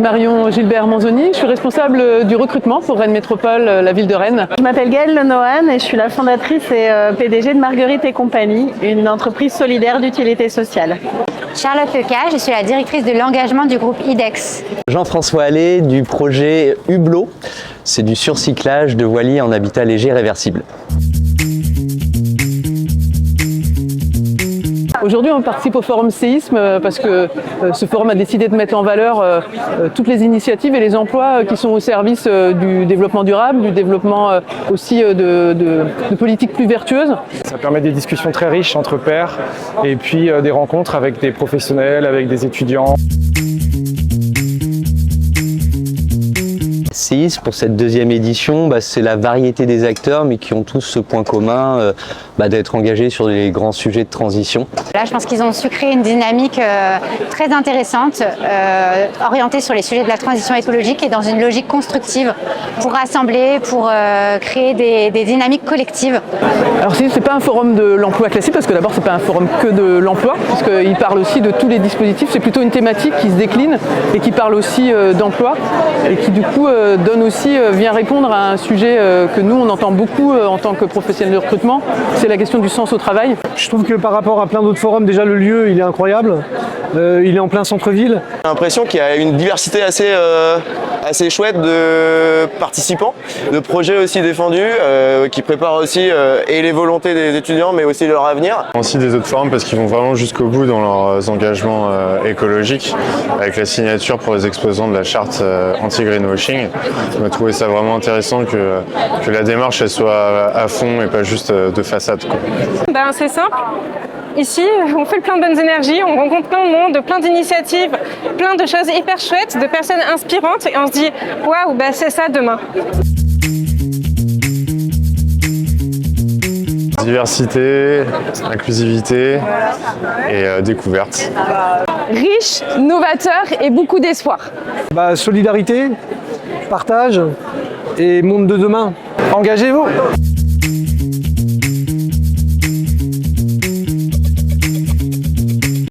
Marion Gilbert-Manzoni, je suis responsable du recrutement pour Rennes Métropole, la ville de Rennes. Je m'appelle Gaëlle Lenohan et je suis la fondatrice et PDG de Marguerite et compagnie, une entreprise solidaire d'utilité sociale. Charlotte Leca, je suis la directrice de l'engagement du groupe IDEX. Jean-François Allais du projet Hublot, c'est du surcyclage de voiliers en habitat léger réversible. Aujourd'hui, on participe au forum Séisme parce que ce forum a décidé de mettre en valeur toutes les initiatives et les emplois qui sont au service du développement durable, du développement aussi de politiques plus vertueuses. Ça permet des discussions très riches entre pairs et puis des rencontres avec des professionnels, avec des étudiants. Séisme, pour cette deuxième édition, c'est la variété des acteurs, mais qui ont tous ce point commun d'être engagés sur les grands sujets de transition. Là, je pense qu'ils ont su créer une dynamique très intéressante, orientée sur les sujets de la transition écologique et dans une logique constructive pour rassembler, pour créer des dynamiques collectives. Alors c'est pas un forum de l'emploi classique, parce que d'abord c'est pas un forum que de l'emploi, puisqu'il parle aussi de tous les dispositifs, c'est plutôt une thématique qui se décline et qui parle aussi d'emploi et qui du coup vient répondre à un sujet que nous on entend beaucoup en tant que professionnels de recrutement, c'est la question du sens au travail. Je trouve que par rapport à plein d'autres forums, déjà le lieu il est incroyable, il est en plein centre-ville. J'ai l'impression qu'il y a une diversité assez chouette de participants, de projets aussi défendus, qui préparent aussi et les volontés des étudiants mais aussi leur avenir. Aussi des autres forums parce qu'ils vont vraiment jusqu'au bout dans leurs engagements écologiques, avec la signature pour les exposants de la charte anti-greenwashing. On a trouvé ça vraiment intéressant que la démarche elle soit à fond et pas juste de façade. C'est simple. Ici, on fait plein de bonnes énergies, on rencontre plein de monde, plein d'initiatives, plein de choses hyper chouettes, de personnes inspirantes et on se dit « Waouh, c'est ça demain ». Diversité, inclusivité et découverte. Riche, novateur et beaucoup d'espoir. Solidarité, partage et monde de demain. Engagez-vous!